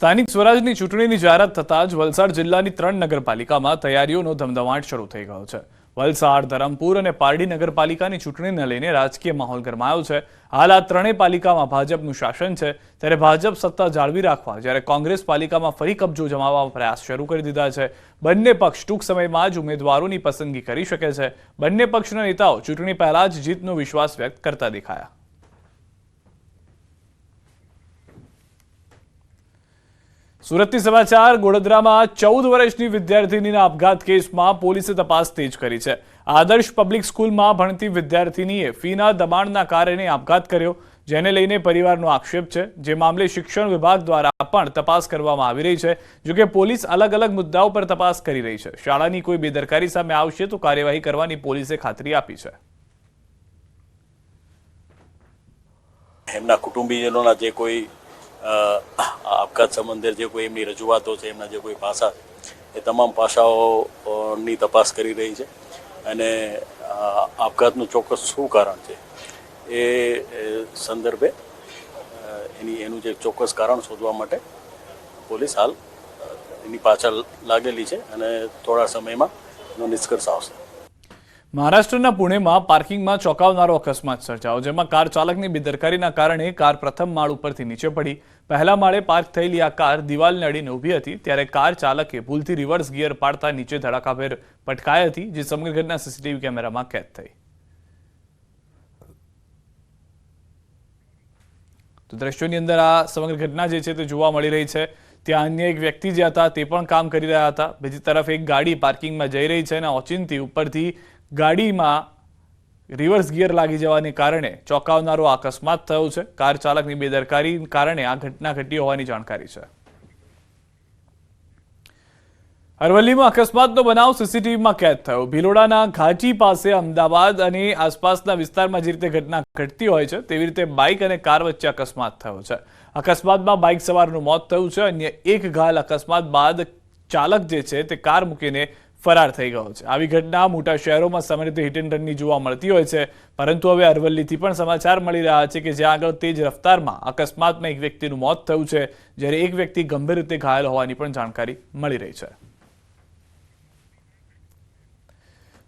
સ્થાનિક સ્વરાજની ચૂંટણીની જાહેરાત થતાં જ વલસાડ જિલ્લાની 3 નગરપાલિકામાં તૈયારીઓનો ધમધમાટ શરૂ થઈ ગયો છે। વલસાડ, ધરમપુર અને પારડી નગરપાલિકાની ચૂંટણીને લઈને રાજકીય માહોલ ગરમાયો છે। હાલ આ ત્રણેય પાલિકામાં ભાજપનું શાસન છે, ત્યારે ભાજપ સત્તા જાળવી રાખવા જ્યારે કોંગ્રેસ પાલિકામાં ફરી કબજો જમાવવા પ્રયાસ શરૂ કરી દીધા છે। બંને પક્ષ ટૂંક સમયમાં જ ઉમેદવારોની પસંદગી કરી શકે છે। બંને પક્ષના નેતાઓ ચૂંટણી પહેલા જ જીતનો વિશ્વાસ વ્યક્ત કરતા દેખાયા। સુરતથી સમાચાર। ગોધરામાં 14 વર્ષની વિદ્યાર્થીનીના આપઘાત કેસમાં પોલીસે તપાસ તેજ કરી છે। આદર્શ પબ્લિક સ્કૂલમાં ભણતી વિદ્યાર્થીનીએ ફીના દબાણના કારણે આપઘાત કર્યો, જેને લઈને પરિવારનો આક્ષેપ છે। જે મામલે શિક્ષણ વિભાગ દ્વારા પણ તપાસ કરવામાં આવી રહી છે। જો કે પોલીસ અલગ અલગ મુદ્દાઓ પર તપાસ કરી રહી છે। શાળાની કોઈ બેદરકારી સામે આવશે તો કાર્યવાહી કરવાની પોલીસે ખાતરી આપી છે। એમના કુટુંબીજનોના જે કોઈ આપઘાત સંબંધે જે કોઈ એમની રજૂઆતો છે, એમના જે કોઈ પાસા છે, એ તમામ પાસાઓની તપાસ કરી રહી છે અને આપઘાતનું ચોક્કસ શું કારણ છે એ સંદર્ભે એનું જે ચોક્કસ કારણ શોધવા માટે પોલીસ હાલ એની પાછળ લાગેલી છે અને થોડા સમયમાં એનો નિષ્કર્ષ આવશે। મહારાષ્ટ્રના પુણેમાં પાર્કિંગમાં ચોંકાવનારો અકસ્માત સર્જાયો, જેમાં કાર ચાલકની બેદરકારીના કારણે કાર પ્રથમ માળ ઉપરથી નીચે પડી। પહેલા માળે પાર્ક થયેલી આ કાર દિવાલને અડીને ઊભી હતી, ત્યારે કાર ચાલકે ભૂલથી રિવર્સ ગિયર પાડતા નીચે ધડાકાભેર પટકાઈ હતી, જે સમગ્ર ઘટના સીસીટીવી કેમેરામાં કેદ થઈ। તો દ્રશ્યોની અંદર આ સમગ્ર ઘટના જે છે તે જોવા મળી રહી છે। ત્યાં અન્ય એક વ્યક્તિ જે હતા તે પણ કામ કરી રહ્યા હતા। બીજી તરફ એક ગાડી પાર્કિંગમાં જઈ રહી છે અને ઓચિંતી ઉપરથી ગાડીમાં રિવર્સ ગિયર લાગી જવાને કારણે ચોંકાવનારો અકસ્માત થયો છે। કાર ચાલકની બેદરકારી કારણે આ ઘટના ઘટી હોવાની જાણકારી છે। અરવલ્લીમાં અકસ્માતનો બનાવ સીસીટીવીમાં કેદ થયો। ભિલોડાના ઘાટી પાસે અમદાવાદ અને આસપાસના વિસ્તારમાં જે રીતે ઘટના ઘટતી હોય છે તેવી રીતે બાઇક અને કાર વચ્ચે અકસ્માત થયો છે। અકસ્માતમાં બાઇક સવારનું મોત થયું છે। અન્ય એક ઘાયલ અકસ્માત બાદ ચાલક જે છે તે કાર મૂકીને ફરાર થઈ ગયો છે। આવી ઘટના મોટા શહેરોમાં સામાન્ય રીતે હિટ એન્ડ રનની જોવા મળતી હોય છે, પરંતુ હવે અરવલ્લીથી પણ સમાચાર મળી રહ્યા છે કે જ્યાં આગળ તેજ રફતારમાં અકસ્માતમાં એક વ્યક્તિનું મોત થયું છે, જ્યારે એક વ્યક્તિ ગંભીર રીતે ઘાયલ હોવાની પણ જાણકારી મળી રહી છે।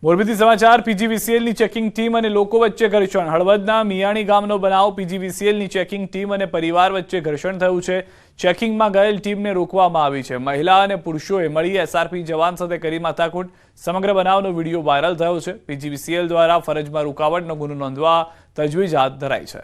મોરબીથી સમાચાર। પીજીવીસીએલની ચેકિંગ ટીમ અને લોકો વચ્ચે ઘર્ષણ। હળવદના મિયાણી ગામનો બનાવ। પીજીવીસીએલની ચેકિંગ ટીમ અને પરિવાર વચ્ચે ઘર્ષણ થયું છે। ચેકિંગમાં ગયેલ ટીમને રોકવામાં આવી છે। મહિલા અને પુરુષોએ મળી એસઆરપી જવાન સાથે કરી માથાકૂટ। સમગ્ર બનાવનો વિડીયો વાયરલ થયો છે। પીજીવીસીએલ દ્વારા ફરજમાં રૂકાવટનો ગુનો નોંધવા તજવીજ હાથ ધરાઈ છે।